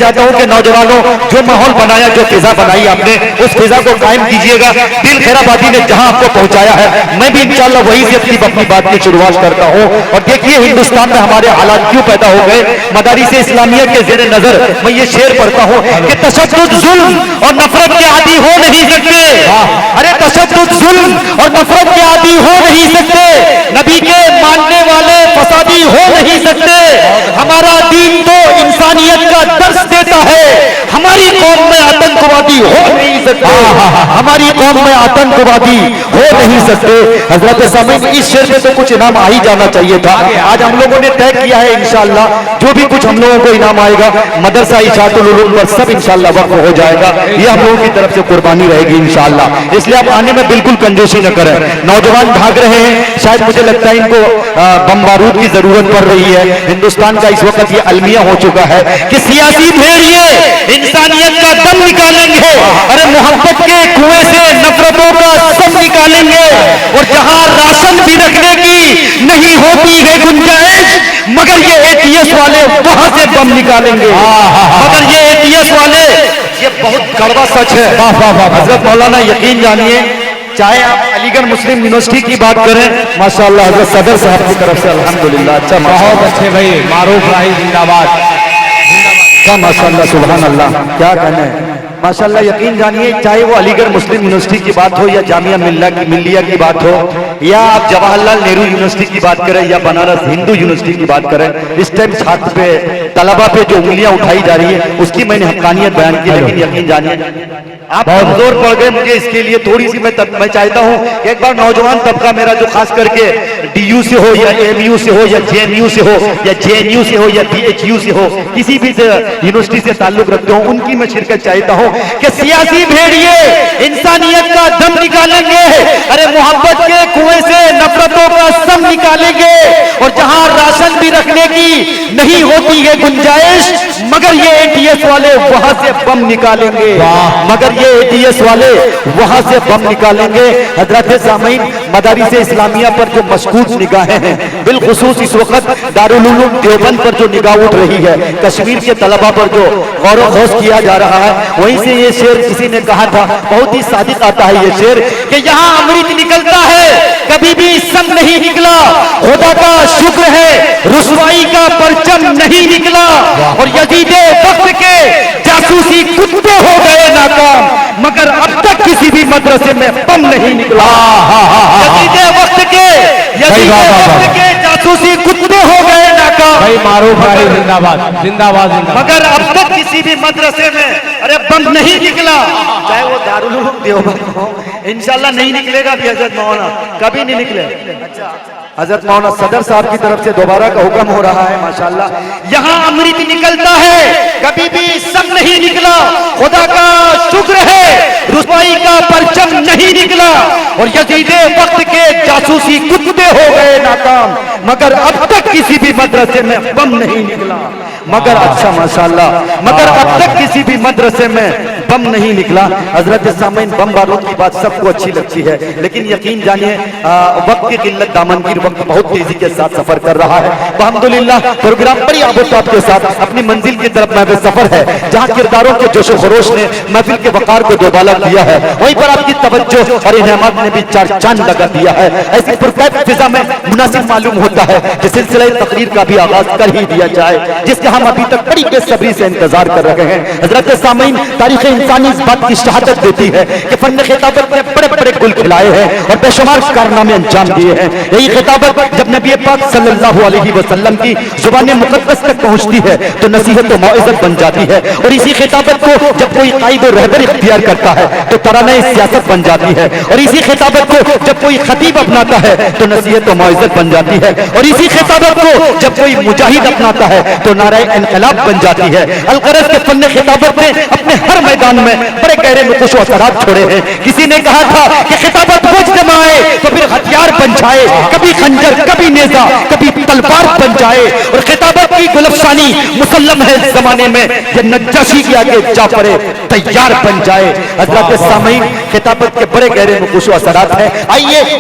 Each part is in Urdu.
چاہتا ہوں کہ نوجوانوں جو ماحول بنایا, جو فضا بنائی آپ نے, اس فضا کو قائم کیجئے گا. دل خیرآبادی نے جہاں آپ کو پہنچایا ہے, میں بھی انشاءاللہ وہی سے اپنی بات کی شروعات کرتا ہوں. اور دیکھیے ہندوستان میں ہمارے حالات کیوں پیدا ہو گئے. مدارس اسلامیہ کے زیر نظر میں یہ شعر پڑھتا ہوں کہ تشدد ظلم اور نفرت کے عادی ہو نہیں سکتے. ارے تشدد ظلم اور نفرت کے عادی ہو نہیں سکتے. نبی کے ماننے والے فسادی ہو نہیں سکتے. ہمارا دین تو انسانیت کا درس دیتا ہے. ہماری قوم میں آتنکوادی ہو نہیں سکتے. ہماری قوم میں آتنکوادی ہو نہیں سکتے. حضرت سامعین, اس شعر میں تو کچھ انعام آ ہی جانا چاہیے تھا. آج ہم لوگوں نے طے کیا ہے انشاءاللہ جو بھی کچھ ہم لوگوں کو انعام آئے گا مدرسہ اشاعت-ال-علوم پر سب انشاءاللہ وقف ہو جائے گا. یہ ہم لوگوں کی طرف سے قربانی رہے گی انشاءاللہ. اس لیے آپ آنے میں بالکل کنجوسی نہ کریں. نوجوان بھاگ رہے ہیں, شاید مجھے لگتا ہے ان کو بم بارود کی ضرورت پڑ رہی ہے. ہندوستان کا اس وقت یہ المیہ ہو چکا ہے کہ سیاسی بھیڑیے انسانیت کا دم نکالیں گے. ارے محبت کے کنویں سے نفرتوں کا سم نکالیں گے. اور جہاں راشن بھی رکھنے کی نہیں ہوتی ہے گنجائش, مگر یہ اے ٹی ایس والے وہاں سے بم نکالیں گے. مگر یہ اے ٹی ایس والے, یہ بہت کڑوا سچ ہے. حضرت مولانا یقین جانیے, چاہے آپ علی گڑھ مسلم یونیورسٹی کی بات کریں, ماشاءاللہ حضرت صدر صاحب کی طرف سے الحمدللہ اچھا, بہت اچھے بھائی. معروف راہی زندہ باد. ماشاءاللہ سبحان اللہ, کیا کہنا ہے. ماشاءاللہ یقین جانیے, چاہے وہ علی گڑھ مسلم یونیورسٹی کی بات ہو یا جامعہ ملیہ کی بات ہو یا آپ جواہر لال نہرو یونیورسٹی کی بات کریں یا بنارس ہندو یونیورسٹی کی بات کریں, اس ٹائم چھاتر پہ طلبہ پہ جو انگلیاں اٹھائی جا رہی ہے اس کی میں نے حقانیت بیان کی. لیکن یقین جانیے آپ کمزور پڑ گئے. مجھے اس کے لیے تھوڑی سی میں چاہتا ہوں کہ ایک بار نوجوان طبقہ میرا جو خاص کر کے ڈی یو سے ہو یا ایم یو سے ہو یا جے ایم یو سے ہو یا جے این یو سے ہو یا بی ایچ یو سے ہو, کسی بھی یونیورسٹی سے تعلق رکھتے ہوں, ان کی میں شرکت چاہتا ہوں کہ سیاسی بھیڑیے انسانیت کا دم نکالیں گے. ارے محبت کے کنویں سے نفرتوں کا سم نکالیں گے. اور جہاں راشن بھی رکھنے کی نہیں ہوتی ہے گنجائش, مگر یہ اے ٹی ایس والے وہاں سے بم نکالیں گے. مگر یہ اے ٹی ایس والے وہاں سے بم نکالیں گے. حضرت سامعین, مدارس اسلامیہ پر جو مشکوک نگاہیں ہیں, بالخصوص اس وقت دارالعلوم دیوبند پر جو نگاہ اٹھ رہی ہے, کشمیر کے طلبہ پر جو غور و خوض کیا جا رہا ہے, وہیں سے یہ شعر کسی نے کہا تھا, بہت ہی صادق آتا ہے یہ شعر کہ یہاں امرت نکلتا ہے کبھی بھی سم نہیں نکلا. خدا کا شکر ہے رسوائی کا پرچم نہیں نکلا. اور یزید وقت کے جاسوسی کتے ہو گئے ناکام, مگر اب تک کسی بھی مدرسے میں بم نہیں نکلا. یزید وقت کے جاسوسی کتے ہو گئے ناکام. بھائی معروف راہی زندہ باد. زندہ باد. مگر اب تک کسی بھی مدرسے میں ارے بم نہیں نکلا. چاہے وہ دارالعلوم دیوبند ہو, انشاءاللہ نہیں نکلے گا بھی. حضرت مولانا کبھی نہیں نکلے. حضرت مولانا صدر صاحب کی طرف سے دوبارہ کا حکم ہو رہا ہے ماشاءاللہ. یہاں امرت نکلتا ہے کبھی بھی سم نہیں نکلا. خدا کا شکر ہے رسوائی کا پرچم نہیں نکلا. اور یزید وقت کے جاسوسی کتے ہو گئے ناکام, مگر اب تک کسی بھی مدرسے میں بم نہیں نکلا. مگر اچھا ماشاءاللہ, مگر اب تک کسی بھی مدرسے میں بم نہیں نکلا. حضرت سامعین, بم بارود کی بات سب کو اچھی لگتی ہے, لیکن یقین جانیے وقت کی قلت دامنگیر وقت بہت تیزی کے ساتھ سفر کر رہا ہے. الحمدللہ پروگرام بڑی آبوتاب کے ساتھ اپنی منزل کی طرف محو سفر ہے, جہاں کرداروں کے جوش و خروش نے محفل کے وقار کو دوبالا کیا ہے, وہیں پر آپ کی توجہ اور انعامات نے بھی چار چاند لگا دیا ہے. ایسی پرکیف فضا میں مناسب معلوم ہوتا ہے کہ سلسلہ تقریر کا بھی آغاز کر ہی دیا جائے, جس کا ہم ابھی تک بڑی بے صبری سے انتظار کر رہے ہیں. حضرت سامعین, تاریخ انسانی اس بات کی شہادت دیتی ہے کہ فن خطابت نے بڑے بڑے گل کھلائے ہیں اور بے شمار کارنامے انجام دیے ہیں. یہی خطابت جب نبی پاک صلی اللہ علیہ وسلم کی زبان مقدس تک پہنچتی ہے تو نصیحت و موعظت بن جاتی ہے. اور اسی خطابت کو جب کوئی قائد و رہبر اختیار کرتا ہے تو ترانہ سیاست بن جاتی ہے. اور اسی خطابت کو جب کوئی خطیب اپناتا ہے تو نصیحت و موعظت بن جاتی ہے. اور اسی خطابت کو جب کوئی مجاہد اپناتا ہے تو نعرہ انقلاب بن جاتی ہے. الغرض کے فن خطابت نے اپنے ہر میدان میں بڑے گہرے نقوش و اثرات چھوڑے ہیں. کسی نے کہا تھا کہ خطابت بوجھ جمائے تو پھر ہتھیار بن جائے, کبھی خنجر کبھی نیزہ کبھی تلوار بن جائے. اور خطابت کی گلفشانی مسلم ہے اس زمانے میں یہ نجاشی کے آگے جا پڑے تیار بن جائے. حضرات سامعین, خطابت کے بڑے گہرے نقوش و اثرات ہیں. آئیے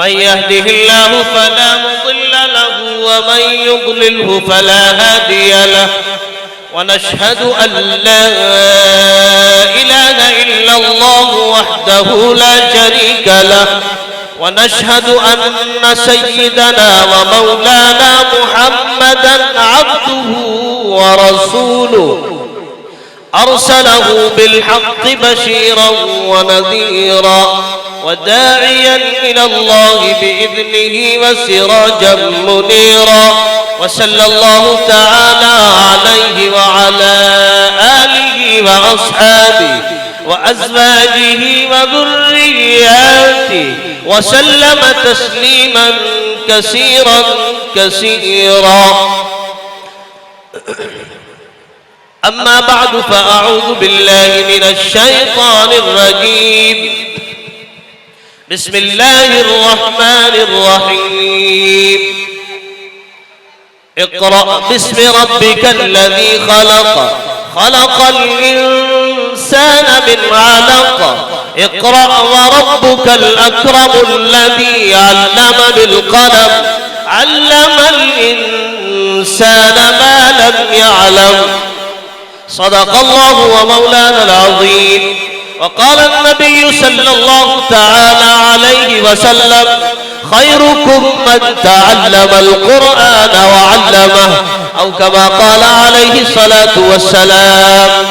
من يهده الله فلا مضل له ومن يضلله فلا هادي له، ونشهد أن لا إله إلا الله وحده لا شريك له، ونشهد أن سيدنا ومولانا محمدا عبده ورسوله أرسله بالحق بشيرا ونذيرا وداعيا إلى الله بإذنه وسراجا منيرا. وصلى الله تعالى عليه وعلى آله وأصحابه وأزواجه وذرياته وسلم تسليما كثيرا كثيرا. أما بعد فأعوذ بالله من الشيطان الرجيم. بسم الله الرحمن الرحيم. اقرأ باسم ربك الذي خلق، خلق الإنسان من علق. اقرأ وربك الأكرم الذي علم بالقلم، علم الإنسان ما لم يعلم. صدق الله ومولانا العظيم. وقال النبي صلى الله تعالى عليه وسلم: خيركم من تعلم القرآن وعلمه، أو كما قال عليه الصلاة والسلام.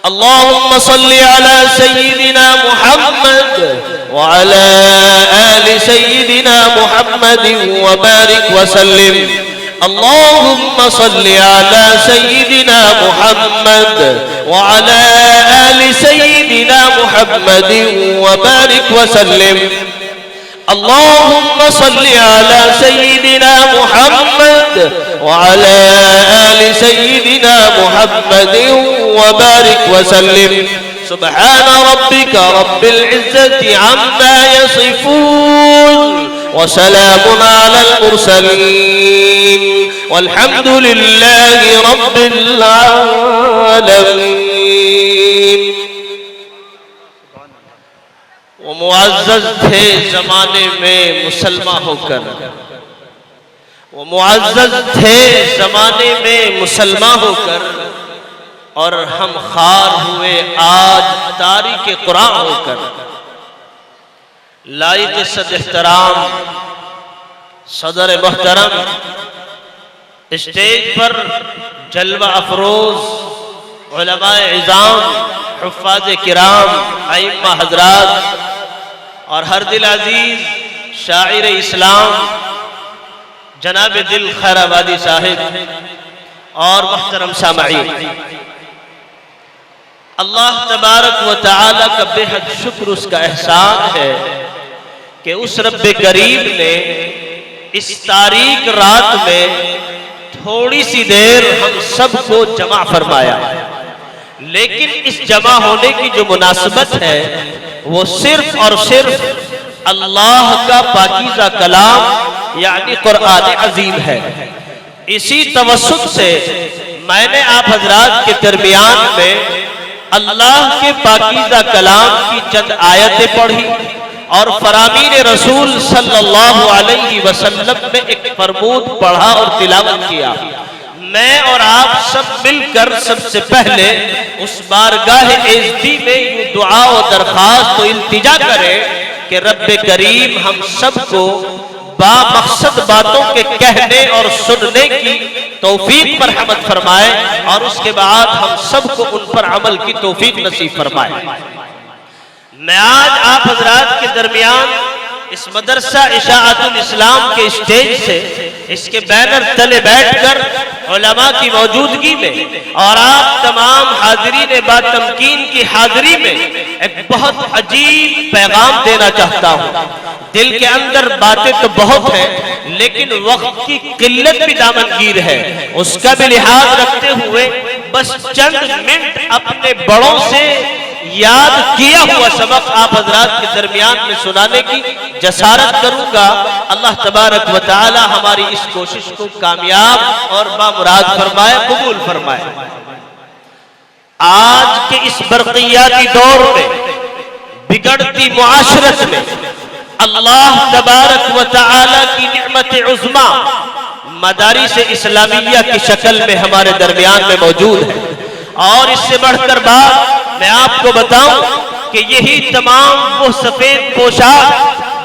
اللهم صل على سيدنا محمد وعلى آل سيدنا محمد وبارك وسلم. اللهم صل على سيدنا محمد وعلى آل سيدنا محمد وبارك وسلم. اللهم صل على سيدنا محمد وعلى آل سيدنا محمد وبارك وسلم. سبحان ربك رب العزة عما يصفون، وسلام على المرسلين والحمد لله رب العالمين. وہ معزز تھے زمانے میں مسلمان ہو کر، وہ معزز تھے زمانے میں مسلمان ہو کر، اور ہم خار ہوئے آج تاریخ قرآن ہو کر. لائق صد احترام صدر محترم، اسٹیج پر جلوہ افروز علماء عظام، حفاظ کرام، ائمہ حضرات، اور ہر دل عزیز شاعر اسلام جناب دل خیر آبادی صاحب اور محترم سامعین، اللہ تبارک و تعالی کا بے حد شکر، اس کا احسان ہے کہ اس رب کریم نے اس تاریک رات میں تھوڑی سی دیر ہم سب کو جمع فرمایا. لیکن اس جمع ہونے کی جو مناسبت ہے وہ صرف اور صرف اللہ کا پاکیزہ کلام یعنی قرآن عظیم ہے. اسی توسط سے میں نے آپ حضرات کے درمیان میں اللہ کے پاکیزہ کلام کی چند آیتیں پڑھی اور فرامین رسول صلی اللہ علیہ وسلم میں ایک فرمود پڑھا اور تلاوت کیا. میں اور آپ سب مل کر سب سے پہلے اس بارگاہ عزتی میں یہ دعا و درخواست و التجا کریں کہ رب کریم ہم سب کو با مقصد باتوں کے کہنے اور سننے کی توفیق پر رحمت فرمائے، اور اس کے بعد ہم سب کو ان پر عمل کی توفیق نصیب فرمائے. میں آج آپ حضرات کے درمیان اس مدرسہ اشاعت-ال-اسلام کے اسٹیج سے، اس کے بینر تلے بیٹھ کر علماء کی موجودگی میں اور آپ تمام حاضرین با تمکین کی حاضری میں ایک بہت عجیب پیغام دینا چاہتا ہوں. دل کے اندر باتیں تو بہت ہیں لیکن وقت کی قلت بھی دامنگیر ہے، اس کا بھی لحاظ رکھتے ہوئے بس چند منٹ اپنے بڑوں سے یاد کیا ہوا سبق آپ حضرات کے درمیان میں سنانے کی جسارت کروں گا. اللہ تبارک و تعالی ہماری اس کوشش کو کامیاب اور بامراد فرمائے، قبول فرمائے. آج کے اس برقیاتی دور میں، بگڑتی معاشرت میں، اللہ تبارک و تعالی کی نعمت عظمیٰ مدارس اسلامیہ کی شکل میں ہمارے درمیان میں موجود ہے. اور اس سے بڑھ کر بات میں آپ کو بتاؤں کہ یہی تمام وہ سفید پوشاک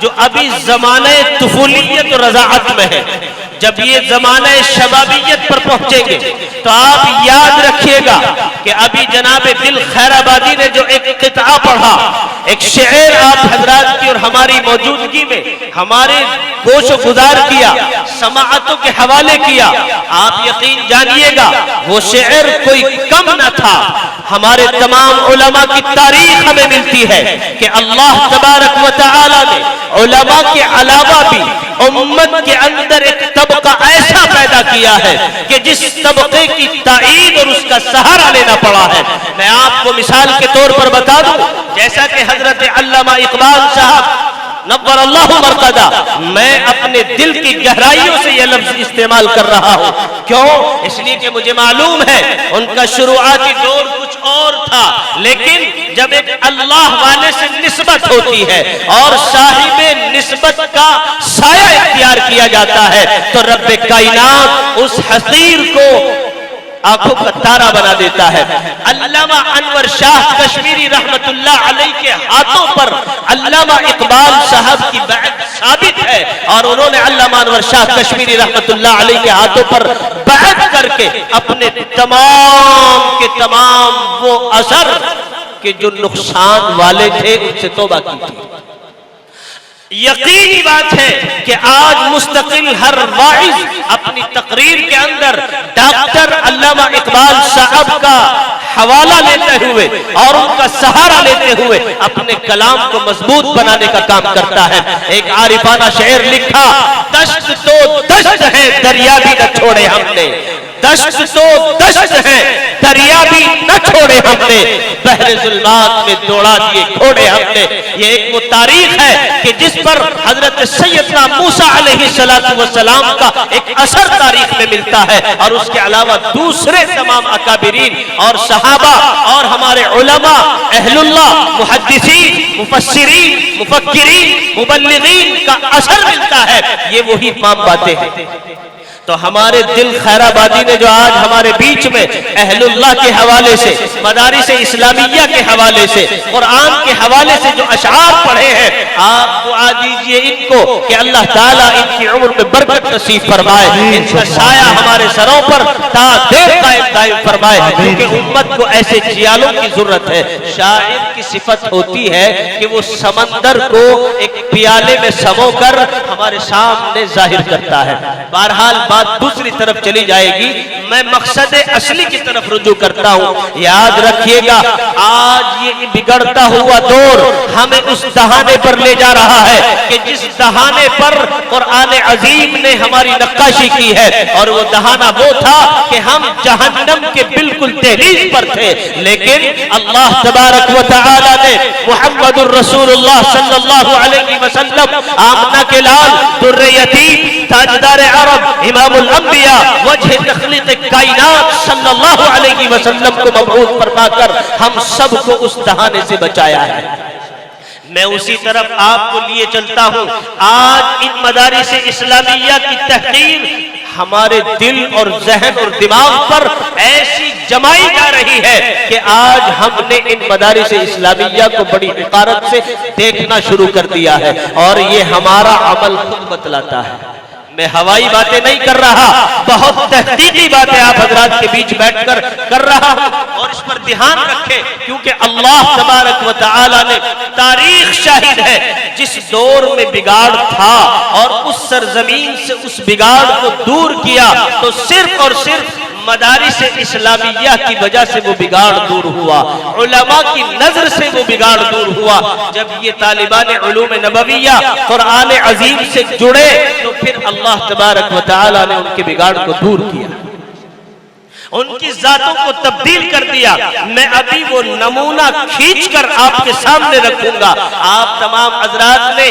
جو ابھی زمانہ طفولیت و رضاعت میں ہے، جب یہ زمانہ شبابیت پر پہنچیں گے تو آپ یاد رکھیے گا کہ ابھی جناب دل خیر آبادی نے جو ایک قطعہ پڑھا، ایک شعر آپ حضرات کی اور ہماری موجودگی میں ہمارے گوش و گزار کیا، سماعتوں کے حوالے کیا، آپ یقین جانیے گا وہ شعر کوئی کم نہ تھا. ہمارے تمام علماء کی تاریخ ہمیں ملتی ہے کہ اللہ تبارک و تعالی نے علماء کے علاوہ بھی امت کے اندر ایک طبقہ ایسا پیدا کیا ہے کہ جس طبقے کی تائید اور اس کا سہارا لینا پڑا ہے. میں آپ کو مثال کے طور پر بتا دوں، جیسا کہ حضرت علامہ اقبال صاحب نور اللہ مرقدہ، میں اپنے دل کی گہرائیوں سے یہ لفظ استعمال کر رہا ہوں. کیوں؟ اس لیے کہ مجھے معلوم ہے ان کا شروعاتی دور کچھ اور تھا، لیکن جب ایک اللہ والے سے نسبت ہوتی ہے اور صاحب نسبت کا سایہ اختیار کیا جاتا ہے تو رب کائنات اس حقیر کو آنکھوں کا تارا بنا دیتا ہے. علامہ انور شاہ کشمیری رحمت اللہ علیہ کے ہاتھوں پر علامہ اقبال صاحب کی بیعت ثابت ہے، اور انہوں نے علامہ انور شاہ کشمیری رحمت اللہ علیہ کے ہاتھوں پر بیعت کر کے اپنے تمام کے تمام وہ اثر کہ جو نقصان والے تھے ان سے توبہ کی تھی. یقینی بات ہے کہ آج مستقل ہر واعظ اپنی تقریر کے اندر ڈاکٹر علامہ اقبال صاحب کا حوالہ لیتے ہوئے اور ان کا سہارا لیتے ہوئے اپنے کلام کو مضبوط بنانے کا کام کرتا ہے. ایک عارفانہ شعر لکھا، دشت تو دشت ہے دریا بھی نہ چھوڑے ہم نے، دشت تو دشت ہے دریا بھی نہ چھوڑے ہم نے، بحر ظلمات میں دوڑا دیے گھوڑے ہم نے. یہ ایک وہ تاریخ ہے کہ جس پر حضرت سیدنا موسیٰ علیہ السلام کا ایک اثر تاریخ میں ملتا ہے، اور اس کے علاوہ دوسرے تمام اکابرین اور صحابہ اور ہمارے علماء اہل اللہ محدثین مفسرین مفکرین مبلغین کا اثر ملتا ہے. یہ وہی تمام باتیں ہیں. تو ہمارے دل خیر آبادی نے جو آج ہمارے بیچ میں اہل اللہ کے حوالے سے، مدارس اسلامیہ کے حوالے سے، قرآن کے حوالے سے جو اشعار پڑھے ہیں، آپ دعا دیجئے ان کو کہ اللہ تعالیٰ ان کی عمر میں برکت نصیب فرمائے، ان کا سایہ ہمارے سروں پر تا دیر قائم دائم فرمائے، کیونکہ امت کو ایسے جیالوں کی ضرورت ہے. شاعر کی صفت ہوتی ہے کہ وہ سمندر کو ایک پیالے میں سمو کر ہمارے سامنے ظاہر کرتا ہے. بہرحال دوسری طرف چلی جائے گی، میں مقصد اصلی کی طرف رجوع کرتا ہوں. یاد رکھیے گا آج یہ بگڑتا ہوا دور ہمیں اس دہانے پر لے جا رہا ہے کہ جس دہانے پر قرآن عظیم نے ہماری نقاشی کی ہے، اور وہ دہانہ وہ تھا کہ ہم جہنم کے بالکل دہلیز پر تھے، لیکن اللہ تبارک و تعالی نے محمد الرسول اللہ صلی اللہ علیہ وسلم، آمنہ کے لال، در یتیم، تاجدار عرب، امام الانبیاء، وجہ تخلیق کائنات صلی اللہ علیہ وسلم کو مبعوث فرما کر ہم سب کو اس دہانے سے بچایا ہے. میں اسی طرف آپ کو لیے چلتا ہوں. آج ان مدارس اسلامیہ کی تحقیر ہمارے دل اور ذہن اور دماغ پر ایسی جمائی جا رہی ہے کہ آج ہم نے ان مدارس اسلامیہ کو بڑی حقارت سے دیکھنا شروع کر دیا ہے، اور یہ ہمارا عمل خود بتلاتا ہے. میں ہوائی باتیں نہیں کر رہا، بہت تحقیقی باتیں آپ حضرات کے بیچ بیٹھ کر رہا ہوں، اور اس پر دھیان رکھیں کیونکہ اللہ تبارک و تعالی نے، تاریخ شاہد ہے، جس دور میں بگاڑ تھا اور اس سرزمین سے اس بگاڑ کو دور کیا تو صرف اور صرف مدارس اسلامیہ کی وجہ سے وہ بگاڑ دور ہوا، علماء کی نظر سے وہ بگاڑ دور ہوا. جب یہ طالبان علوم نبویہ قرآن عظیم سے جڑے تو پھر اللہ تبارک و تعالی نے ان کے بگاڑ کو دور کیا، ان کی ذاتوں کو تبدیل کر دیا. میں ابھی وہ نمونہ کھینچ کر آپ کے سامنے رکھوں گا. آپ تمام حضرات نے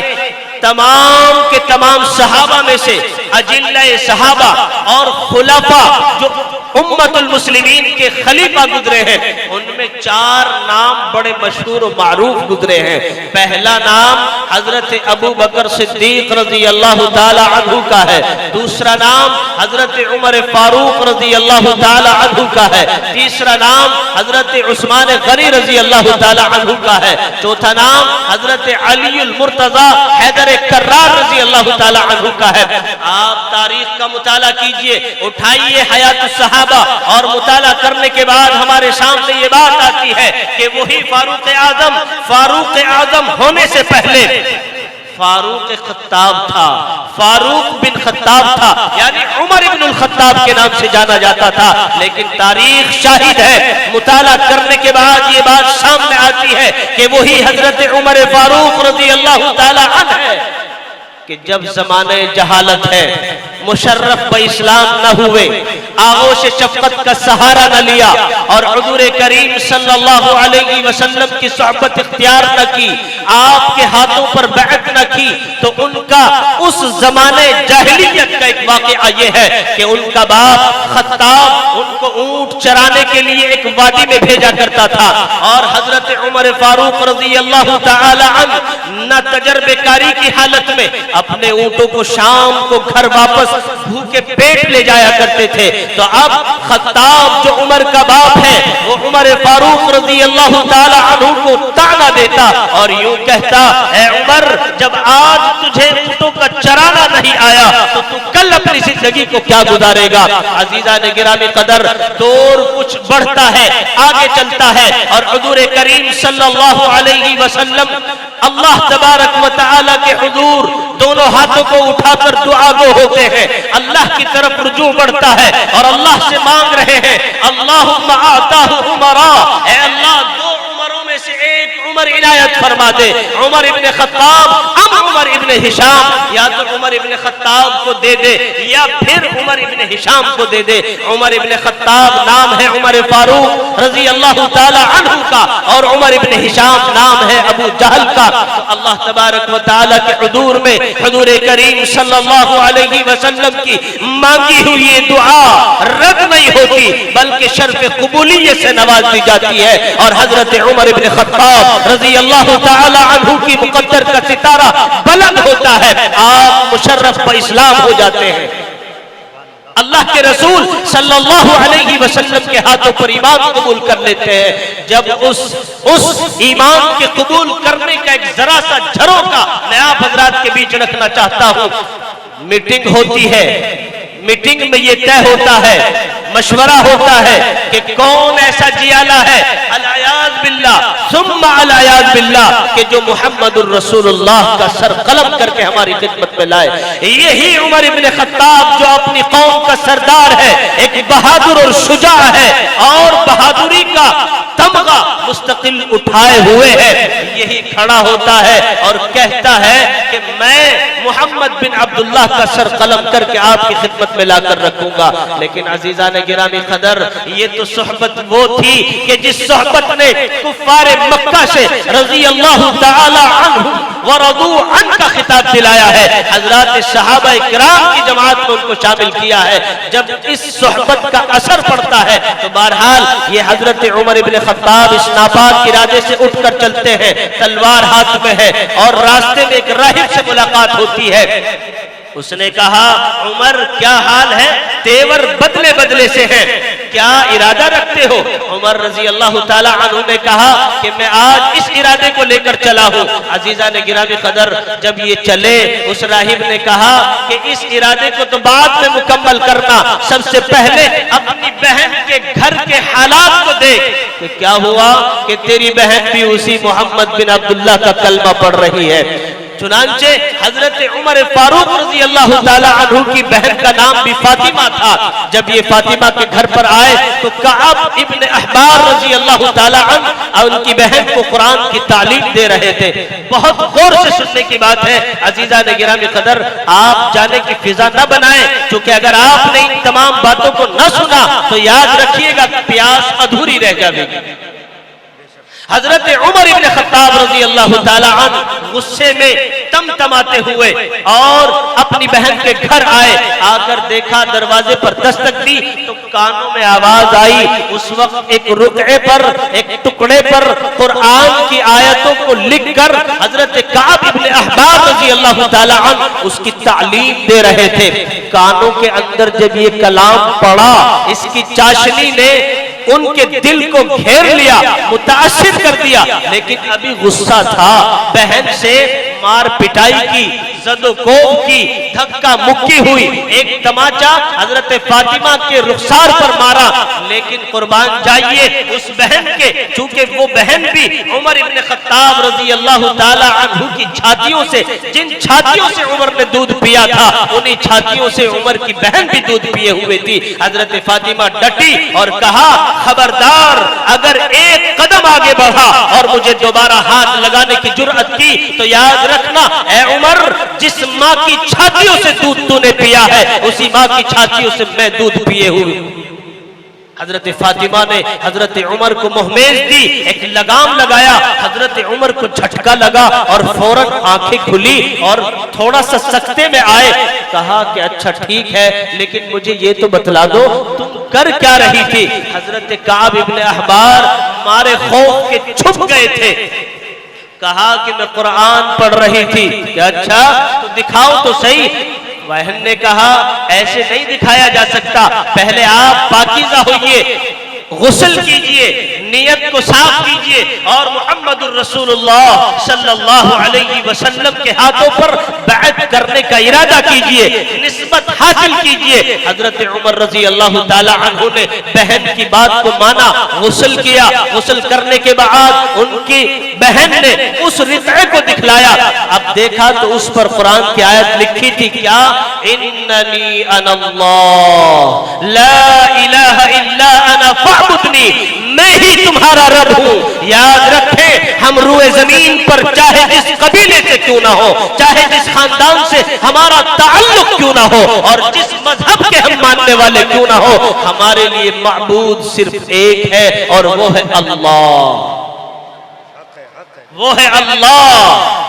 تمام کے تمام صحابہ میں سے اجلہ صحابہ اور خلفاء جو امت المسلمین کے خلیفہ گزرے ہیں، ان میں 4 نام بڑے مشہور و معروف گزرے ہیں. پہلا نام حضرت ابو بکر صدیق رضی اللہ تعالی عنہ کا ہے، دوسرا نام حضرت عمر فاروق رضی اللہ تعالی عنہ کا ہے، تیسرا نام حضرت عثمان غنی رضی اللہ تعالی عنہ کا ہے، چوتھا نام حضرت علی المرتضی حیدر کرار رضی اللہ تعالی عنہ کا ہے. آپ تاریخ کا مطالعہ کیجئے، اٹھائیے حیات الصحابہ، اور مطالعہ کرنے کے بعد ہمارے سامنے یہ بات آتی ہے کہ وہی فاروق اعظم ہونے سے پہلے فاروق خطاب تھا، فاروق بن خطاب تھا، یعنی عمر بن الخطاب کے نام سے جانا جاتا تھا. لیکن تاریخ شاہد ہے، مطالعہ کرنے کے بعد یہ بات سامنے آتی ہے کہ وہی حضرت عمر فاروق رضی اللہ تعالی عنہ ہے کہ جب زمانہ جہالت ہے، مشرف با اسلام نہ ہوئے، آغوش شفقت کا سہارا نہ لیا، اور حضور کریم صلی اللہ علیہ وسلم کی صحبت اختیار نہ کی، آپ کے ہاتھوں پر بیعت نہ کی، تو ان کا اس زمانے جاہلیت کا ایک واقعہ یہ ہے کہ ان کا باپ خطاب ان کو اونٹ چرانے کے لیے ایک وادی میں بھیجا کرتا تھا، اور حضرت عمر فاروق رضی اللہ تعالی عنہ نہ تجربے کاری کی حالت میں اپنے اونٹوں کو شام کو گھر واپس بھوکے پیٹ لے جایا کرتے تھے. تو اب خطاب جو عمر کا باپ ہے وہ عمر فاروق رضی اللہ تعالی عنہ کو طعنہ دیتا اور یوں کہتا، اے عمر، جب آج تجھے اونٹوں کا چرانا نہیں آیا تو تو کل اپنی زندگی کو کیا گزارے گا؟ عزیزان گرامی قدر، دور کچھ بڑھتا ہے، آگے چلتا ہے، اور حضور کریم صلی اللہ علیہ وسلم اللہ تبارک و تعالی کے حضور دونوں ہاتھوں کو اٹھا کر دعا گو ہوتے ہیں، اللہ کی طرف رجوع بڑھتا ہے اور اللہ سے مانگ رہے ہیں، اللہم آتاہ عمرا، اے اللہ دو عمروں میں میں سے ایک عمر عنایت فرما دے، عمر ابن خطاب ام عمر ابن ہشام، یا تو عمر ابن خطاب کو دے دے یا پھر عمر ابن ہشام کو دے دے۔ عمر ابن خطاب نام ہے عمر فاروق رضی اللہ تعالی عنہ کا، اور عمر ابن ہشام نام ہے ابو جہل کا۔ تو اللہ تبارک و تعالی کے حضور میں حضور کریم صلی اللہ علیہ وسلم کی مانگی ہوئی یہ دعا رد نہیں ہوتی بلکہ شرف قبولیت سے نواز دی جاتی ہے، اور حضرت عمر ابن خطاب رضی اللہ تعالی عنہ کی مقدر کا ستارہ بلند ہوتا ہے، آپ مشرف اسلام ہو جاتے ہیں۔ اللہ کے رسول صلی اللہ علیہ وسلم کے ہاتھوں پر ایمان قبول کر لیتے ہیں۔ جب اس ایمان کے قبول کرنے کا ایک ذرا سا جھروکا میں آپ حضرات کے بیچ رکھنا چاہتا ہوں۔ میٹنگ ہوتی ہے، میٹنگ میں یہ طے ہوتا ہے، مشورہ ہوتا ہے کہ کون ایسا جیالہ ہے العیاذ باللہ ثم العیاذ باللہ کہ جو محمد الرسول اللہ کا سر قلم کر کے ہماری خدمت میں لائے۔ یہی عمر ابن خطاب جو اپنی قوم کا سردار ہے، ایک بہادر اور شجاع ہے، اور بہادری کا تمغہ مستقل اٹھائے ہوئے ہے، یہی کھڑا ہوتا ہے اور کہتا ہے کہ میں محمد بن عبداللہ کا سر قلم کر کے آپ کی خدمت میں لا کر رکھوں گا۔ لیکن عزیزان گرامی قدر، یہ تو صحبت وہ تھی کہ جس صحبت نے کفار مکہ سے رضی اللہ تعالی عنہ ورضوا عنہ کا خطاب دلایا ہے، حضرات صحابہ کرام کی جماعت میں ان کو شامل کیا ہے۔ جب اس صحبت کا اثر پڑتا ہے تو بہرحال یہ حضرت عمر ابن خطاب اس ناپاک ارادے سے اٹھ کر چلتے ہیں، تلوار ہاتھ میں ہے، اور راستے میں ایک راہب سے ملاقات ہوتی ہے۔ اس نے کہا عمر کیا حال ہے؟ تیور بدلے بدلے سے ہیں، کیا ارادہ رکھتے ہو؟ عمر رضی اللہ تعالی عنہ نے کہا کہ میں آج اس ارادے کو لے کر چلا ہوں۔ عزیزان گرامی قدر، جب یہ چلے اس راہب نے کہا کہ اس ارادے کو تو بعد میں مکمل کرنا، سب سے پہلے اپنی بہن کے گھر کے حالات کو دیکھ کہ کیا ہوا کہ تیری بہن بھی اسی محمد بن عبداللہ کا کلمہ پڑھ رہی ہے۔ چنانچہ حضرت عمر فاروق رضی اللہ تعالی عنہ کی بہن کا نام بھی فاطمہ تھا۔ جب یہ فاطمہ کے گھر پر آئے تو کعب ابن احبار رضی اللہ تعالی عنہ اور ان کی بہن کو قرآن کی تعلیم دے رہے تھے۔ بہت غور سے سننے کی بات ہے عزیزان گرامی قدر، آپ جانے کی فضا نہ بنائیں، چونکہ اگر آپ نے ان تمام باتوں کو نہ سنا تو یاد رکھیے گا کہ پیاس ادھوری رہ جائے گی۔ حضرت عمر ابن خطاب رضی اللہ تعالی عنہ غصے میں تمتماتے ہوئے اور اپنی بہن کے گھر آئے، آ کر دیکھا دروازے پر دستک دی تو کانوں میں آواز آئی۔ اس وقت ایک رقعے پر، ایک ٹکڑے پر قرآن کی آیتوں کو لکھ کر حضرت کعب ابن احبار رضی اللہ تعالی عنہ اس کی تعلیم دے رہے تھے۔ کانوں کے اندر جب یہ کلام پڑا، اس کی چاشنی نے ان کے دل کو گھیر لیا، متاثر کر دیا، لیکن ابھی غصہ تھا۔ بہن سے مار پٹائی کی، زد و کوب کی، دھکا مکی ہوئی، ایک تماچا حضرت فاطمہ کے رخسار پر مارا، لیکن قربان جائیے اس بہن کے، چونکہ وہ بہن بھی عمر ابن خطاب رضی اللہ تعالی عنہ کی چھاتیوں سے، جن چھاتیوں سے عمر نے دودھ پیا تھا، انہی چھاتیوں سے عمر کی بہن بھی دودھ پیے ہوئے تھی۔ حضرت فاطمہ ڈٹی اور کہا خبردار اگر ایک قدم آگے بڑھا اور مجھے دوبارہ ہاتھ لگانے کی جرأت کی تو یاد رکھنا اے عمر، جس ماں کی چھاتیوں سے دودھ تو نے پیا ہے اسی ماں کی چھاتیوں سے میں دودھ پیے ہوئے۔ حضرت فاطمہ نے حضرت عمر کو مہمیز دی، ایک لگام لگایا، حضرت عمر کو جھٹکا لگا اور فوراً آنکھیں کھلی اور تھوڑا سا سکتے میں آئے۔ کہا کہ اچھا ٹھیک ہے لیکن مجھے یہ تو بتلا دو تم کر کیا رہی تھی؟ حضرت کعب ابن احبار مارے خوف کے چھپ گئے تھے۔ کہا کہ میں قرآن پڑھ رہی تھی۔ کہ اچھا تو دکھاؤ تو صحیح۔ بہن نے کہا ایسے نہیں دکھایا جا سکتا، پہلے آپ پاکیزہ ہوئیے، غسل کیجئے، نیت کو صاف کیجئے اور محمد الرسول اللہ صلی اللہ علیہ وسلم کے ہاتھوں پر بیعت کرنے کا ارادہ کیجئے، نسبت حاصل کیجئے۔ حضرت عمر رضی اللہ تعالی عنہ نے بہن کی بات کو مانا، غسل کیا، غسل کرنے کے بعد ان کی بہن نے اس رقعے کو دکھلایا۔ اب دیکھا تو اس پر قرآن کی آیت لکھی تھی کیا؟ اننی انا اللہ لا الہ الا انا فاعبدنی، میں ہی تمہارا رب ہوں۔ یاد رکھیں ہم روئے زمین پر چاہے جس قبیلے سے کیوں نہ ہو، چاہے جس خاندان سے ہمارا تعلق کیوں نہ ہو، اور جس مذہب کے ہم ماننے والے کیوں نہ ہو، ہمارے لیے معبود صرف ایک ہے اور وہ ہے اللہ، وہ ہے اللہ۔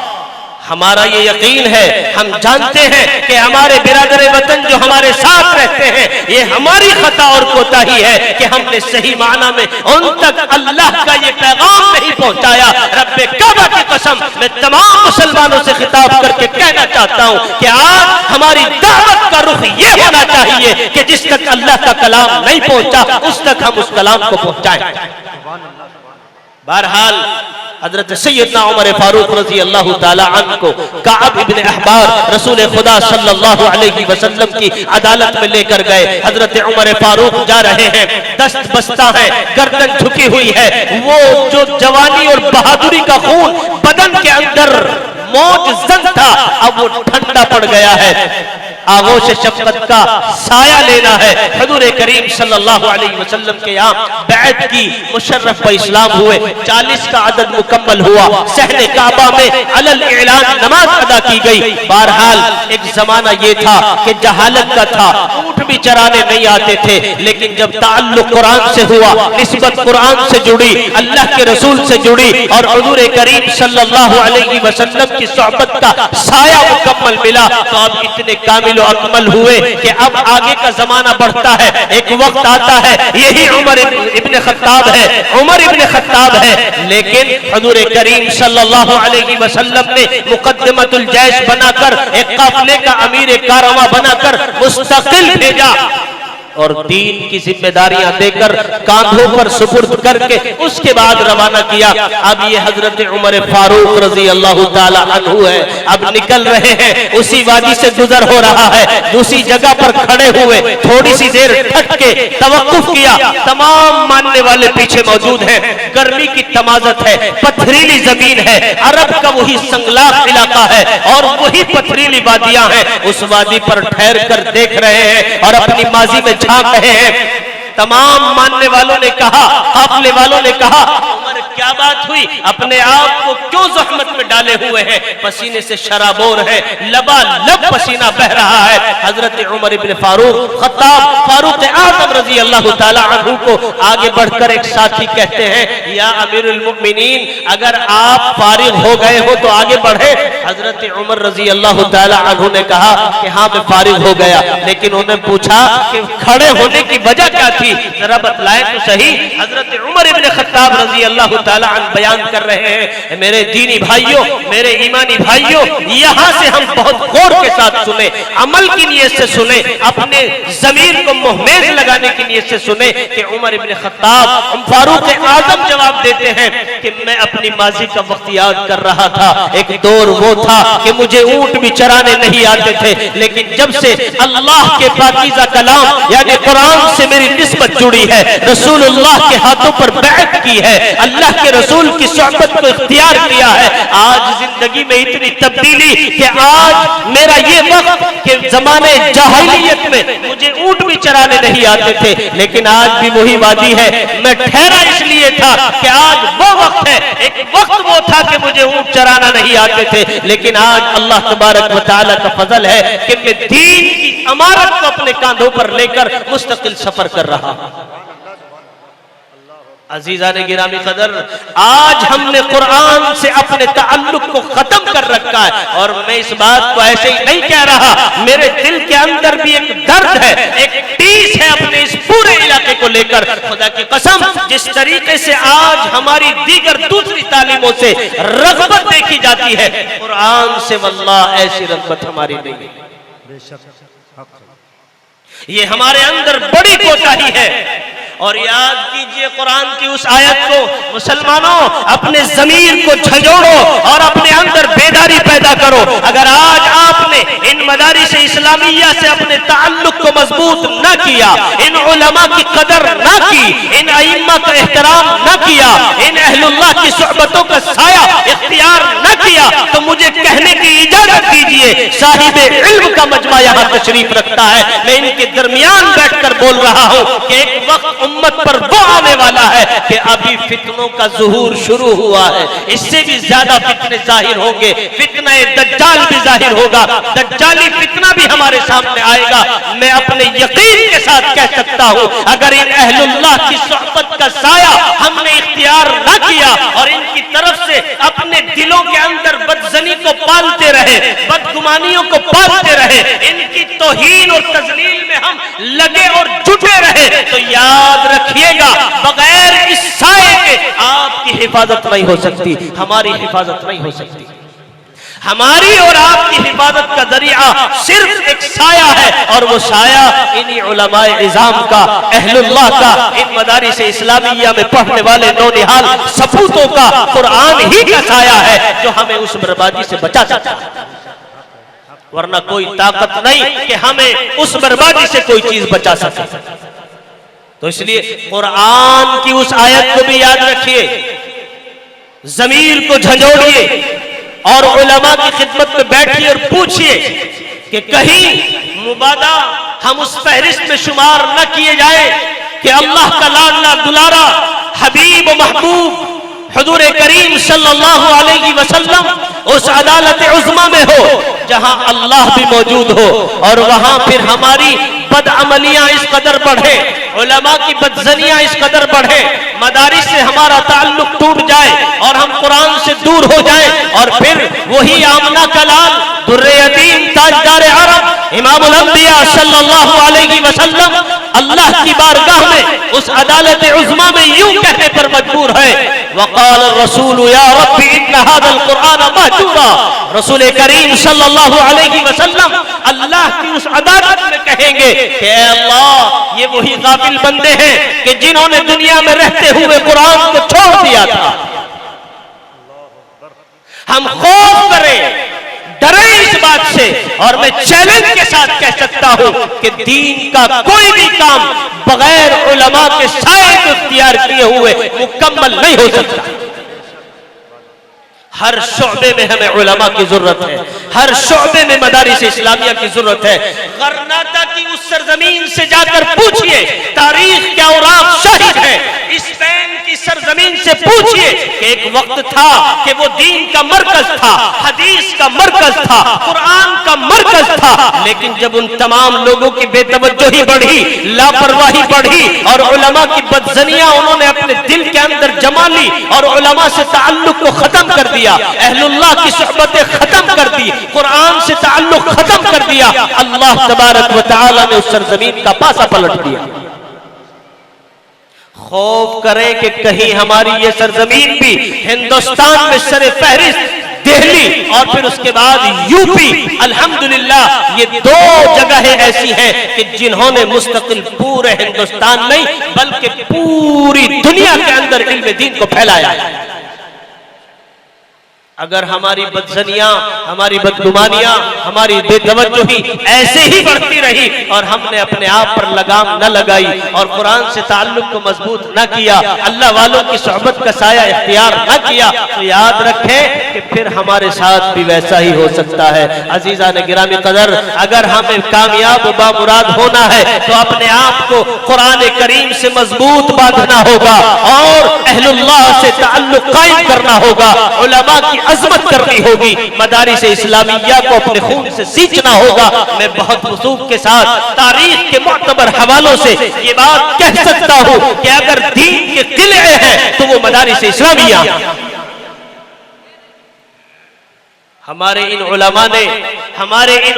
ہمارا یہ یقین ہے، ہم جانتے ہیں کہ ہمارے برادر وطن جو ہمارے ساتھ رہتے ہیں، یہ ہماری خطا اور کوتاہی ہے کہ ہم نے صحیح معنی میں ان تک اللہ کا یہ پیغام نہیں پہنچایا۔ رب کعبہ کی قسم میں تمام مسلمانوں سے خطاب کر کے کہنا چاہتا ہوں کہ آج ہماری دعوت کا رخ یہ ہونا چاہیے کہ جس تک اللہ کا کلام نہیں پہنچا اس تک ہم اس کلام کو پہنچائیں۔ بہرحال حضرت سیدنا عمر فاروق رضی اللہ تعالی عنہ کو کعب ابن احبار رسول خدا صلی اللہ علیہ وسلم کی عدالت میں لے کر گئے۔ حضرت عمر فاروق جا رہے ہیں، دست بستہ ہے، گردن جھکی ہوئی ہے، وہ جو جوانی اور بہادری کا خون بدن کے اندر موج زن تھا اب وہ ٹھنڈا پڑ گیا ہے۔ آغوش شفقت کا سایہ لینا ہے۔ حضور کریم صلی اللہ علیہ وسلم کے یہاں بیعت کی، مشرف و اسلام ہوئے، 40 کا عدد مکمل ہوا، صحن کعبہ میں علل اعلان نماز ادا کی گئی۔ بہرحال ایک زمانہ یہ تھا کہ جہالت کا تھا، اونٹ بھی چرانے نہیں آتے تھے، لیکن جب تعلق قرآن سے ہوا، نسبت قرآن سے جڑی، اللہ کے رسول سے جڑی، اور حضور کریم صلی اللہ علیہ وسلم کی صحبت کا سایہ مکمل ملا، تو اب اتنے کامل و اکمل ہوئے کہ اب آگے کا زمانہ بڑھتا ہے، ایک وقت آتا ہے، یہی عمر ابن خطاب ہے، عمر ابن خطاب ہے، لیکن حضور کریم صلی اللہ علیہ وسلم نے مقدمۃ الجیش بنا کر، ایک قافلے کا امیر کارواں بنا کر مستقل بھیجا اور دین کی ذمہ داریاں دے کر کاندھوں پر سپرد کر کے اس کے بعد روانہ کیا۔ اب یہ حضرت عمر فاروق رضی اللہ تعالی عنہ ہے، اب نکل رہے ہیں، اسی وادی سے گزر ہو رہا ہے، دوسری جگہ پر کھڑے ہوئے، تھوڑی سی دیر ٹھک کے توقف کیا، تمام ماننے والے پیچھے موجود ہیں، گرمی کی تمازت ہے، پتھریلی زمین ہے، عرب کا وہی سنگلاخ علاقہ ہے اور وہی پتھریلی وادیاں ہیں، اس وادی پر ٹھہر کر دیکھ رہے ہیں اور اپنی ماضی میں جھانک رہے ہیں۔ تمام ماننے والوں نے کہا، قافلے والوں نے کہا، عمر کیا بات ہوئی؟ اپنے آپ کو کیوں زحمت میں ڈالے ہوئے ہیں؟ پسینے سے شرابور ہے، لبا لب پسینہ بہ رہا ہے۔ حضرت عمر ابن فاروق خطاب فاروق اعظم رضی اللہ تعالی عنہ کو آگے بڑھ کر ایک ساتھی کہتے ہیں، یا امیر المؤمنین اگر آپ فارغ ہو گئے ہو تو آگے بڑھے۔ حضرت عمر رضی اللہ تعالی عنہ نے کہا کہ ہاں میں فارغ ہو گیا، لیکن انہوں نے پوچھا کہ کھڑے ہونے کی وجہ کیا تھی، ذرا بتلائیں تو صحیح۔ حضرت عمر ابن خطاب رضی اللہ تعالی عنہ بیان کر رہے ہیں، میرے دینی بھائیوں، میرے ایمانی بھائیوں، یہاں سے ہم بہت غور کے ساتھ سنیں، عمل کی نیت سے سنیں، اپنے ضمیر کو مہمیز لگانے کی نیت سے سنیں کہ عمر ابن خطاب فاروق اعظم جواب دیتے ہیں کہ میں اپنی ماضی کا وقت یاد کر رہا تھا، ایک دور وہ تھا کہ مجھے اونٹ بھی چرانے نہیں آتے تھے، لیکن جب سے اللہ کے پاکیزہ کلام یعنی قرآن سے میری نسبت جڑی ہے، رسول اللہ کے ہاتھوں پر بیعت کی ہے، اللہ کے رسول کی صحبت کو اختیار کیا ہے، آج زندگی میں اتنی تبدیلی کہ آج میرا یہ وقت کہ زمانے جاہلیت میں مجھے اونٹ بھی چرانے نہیں آتے تھے، لیکن آج بھی وہی وادی ہے، میں ٹھہرا اس لیے تھا کہ آج وہ وقت ہے، ایک وقت وہ تھا کہ مجھے اونٹ چرانا نہیں آتے تھے، لیکن آج اللہ تبارک و تعالی کا فضل ہے کہ میں دین کی امارت کو اپنے کاندھوں پر لے کر مستقل سفر کر رہا ہوں۔ عزیزان گرامی قدر، آج ہم نے قرآن سے اپنے تعلق کو ختم کر رکھا ہے، اور میں اس بات کو ایسے ہی نہیں کہہ رہا، میرے دل کے اندر بھی ایک درد ہے، ایک ٹیس ہے اپنے اس پورے علاقے کو لے کر۔ خدا کی قسم جس طریقے سے آج ہماری دیگر دوسری تعلیموں سے رغبت دیکھی جاتی ہے، قرآن سے واللہ ایسی رغبت ہماری نہیں ہے، یہ ہمارے اندر بڑی کوتاہی ہے۔ اور یاد کیجئے قرآن کی اس آیت کو، مسلمانوں اپنے ضمیر کو جھنجھوڑو اور اپنے اندر بیداری پیدا کرو۔ اگر آج آپ نے ان مدارس اسلامیہ سے اپنے تعلق کو مضبوط نہ کیا، ان علماء کی قدر نہ کی، ان ائمہ کا احترام نہ کیا، ان اہل اللہ کی صحبتوں کا سایہ اختیار نہ کیا، تو مجھے کہنے لیے صاحب علم کا مجمع یہاں تشریف رکھتا ہے. میں ان کے درمیان بیٹھ کر بول رہا ہوں کہ ایک وقت امت پر وہ آنے والا ہے کہ ابھی فتنوں کا ظہور شروع ہوا ہے, اس سے بھی زیادہ فتنے ظاہر ہوں گے. فتنہ دجال بھی ظاہر ہوگا, دجالی فتنہ بھی ہمارے سامنے آئے گا. میں اپنے یقین کے ساتھ کہہ سکتا ہوں اگر ان اہل اللہ کی صحبت کا سایہ ہم نے اختیار نہ کیا اور ان کی طرف سے اپنے دلوں کے اندر بدزنی کو پالتے رہے, بدگمانیوں کو پالتے رہے, ان کی توہین اور تذلیل میں ہم لگے اور جٹے رہے, تو یاد رکھیے گا بغیر اس سائے کے آپ کی حفاظت نہیں ہو سکتی, ہماری حفاظت نہیں ہو سکتی. ہماری اور آپ کی حفاظت کا ذریعہ صرف ایک سایہ ہے, اور وہ سایہ انہی علماء عظام کا, اہل اللہ کا, ان مدارس اسلامیہ میں پڑھنے والے نونہال سپوتوں کا, قرآن ہی کا سایہ ہے جو ہمیں اس بربادی سے بچا سکتا ہے. ورنہ کوئی طاقت نہیں کہ ہمیں اس بربادی سے کوئی چیز بچا سکے. تو اس لیے قرآن کی اس آیت کو بھی یاد رکھیے, ضمیر کو جھنجھوڑیے اور علماء کی خدمت میں بیٹھیے اور پوچھئے کہ کہیں مبادا ہم اس فہرست میں شمار نہ کیے جائیں کہ اللہ کا لاڈلا دلارا حبیب و محبوب حضور کریم صلی اللہ علیہ وسلم اس عدالت عظمی میں ہو جہاں اللہ بھی موجود ہو, اور وہاں پھر ہماری بدعملیاں اس قدر بڑھے, علماء کی بدزنیاں اس قدر بڑھے, مدارس سے ہمارا تعلق ٹوٹ جائے اور ہم قرآن سے دور ہو جائیں, اور پھر وہی آمنہ کا لال در یتیم تاجدار عرب امام الانبیاء صلی اللہ علیہ وسلم اللہ کی بارگاہ میں اس عدالت عظمی میں یوں کہنے پر مجبور ہے وقال الرسول یا رب ان هذا القرآن مہجورا. رسول کریم صلی اللہ علیہ وسلم اللہ کی اس عدالت میں کہیں گے کہ اے اللہ یہ وہی غافل بندے ہیں کہ جنہوں نے دنیا میں رہتے ہوئے قرآن کو چھوڑ دیا تھا. ہم خوف کریں, ڈریں اس بات سے, اور میں چیلنج کے ساتھ کہہ سکتا ہوں کہ دین کا کوئی بھی کام بغیر علماء کے سائے کو اختیار کیے ہوئے مکمل نہیں ہو سکتا. ہر شعبے میں ہمیں علماء کی ضرورت ہے, ہر شعبے میں مدارس اسلامیہ کی ضرورت ہے. غرناطہ کی اس سرزمین سے جا کر پوچھئے, تاریخ کے اوراق شاہد ہے, اسپین کی سرزمین سے پوچھئے کہ ایک وقت تھا کہ وہ دین کا مرکز تھا, حدیث کا مرکز تھا, قرآن کا مرکز تھا, لیکن جب ان تمام لوگوں کی بے توجہی بڑھی, لاپرواہی بڑھی, اور علماء کی بدزنیاں انہوں نے اپنے دل کے اندر جما لی اور علماء سے تعلق کو ختم کر دیا, اہل اللہ کی صحبتیں ختم کر دی, قرآن سے تعلق ختم کر دیا, اللہ تبارک و تعالی نے اس سرزمین کا پاسا پلٹ دیا. خوف کریں کہ کہیں ہماری یہ سرزمین بھی ہندوستان میں سر فہرست دہلی اور پھر اس کے بعد یو پی, الحمدللہ یہ دو جگہیں ایسی ہیں کہ جنہوں نے مستقل پورے ہندوستان نہیں بلکہ پوری دنیا کے اندر علم دین کو پھیلایا ہے. اگر ہماری بدزنیاں, ہماری بدگمانیاں, ہماری بے توجہی ایسے ہی بڑھتی رہی اور ہم نے اپنے آپ پر لگام نہ لگائی اور قرآن سے تعلق کو مضبوط نہ کیا, اللہ والوں کی صحبت کا سایہ اختیار نہ کیا, تو یاد رکھیں کہ پھر ہمارے ساتھ بھی ویسا ہی ہو سکتا ہے. عزیزان گرامی قدر, اگر ہمیں کامیاب و بامراد ہونا ہے تو اپنے آپ کو قرآن کریم سے مضبوط باندھنا ہوگا اور اہل اللہ سے تعلق قائم کرنا ہوگا, علماء کی عظمت کرنی ہوگی, مدارس اسلامیہ کو اپنے خون سے سینچنا ہوگا. میں بہت وثوق کے ساتھ تاریخ کے معتبر حوالوں سے یہ بات کہہ سکتا ہوں کہ اگر دین کے قلعے ہیں تو وہ مدارس اسلامیہ. ہمارے ان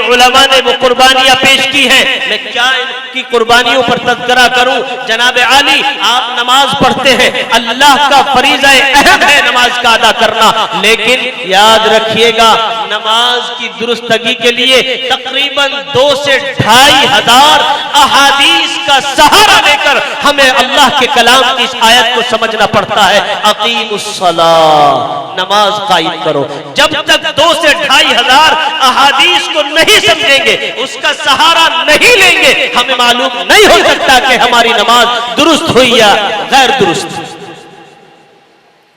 علماء نے وہ قربانیاں پیش کی ہیں. میں کیا ان کی قربانیوں پر تذکرہ کروں. جناب عالی, آپ نماز پڑھتے ہیں, اللہ کا فریضہ اہم ہے نماز کا ادا کرنا, لیکن یاد رکھیے گا نماز کی درستگی کے لیے تقریباً 2 سے 2.5 ہزار احادیث کا سہارا لے کر ہمیں اللہ کے کلام کی اس آیت کو سمجھنا پڑتا ہے. اقیموا الصلاۃ, نماز قائم کرو. جب تک 2 سے 2.5 ہزار احادیث کو نہیں سمجھیں گے, اس کا سہارا نہیں لیں گے, ہمیں معلوم نہیں ہو سکتا کہ ہماری نماز درست ہوئی یا غیر درست.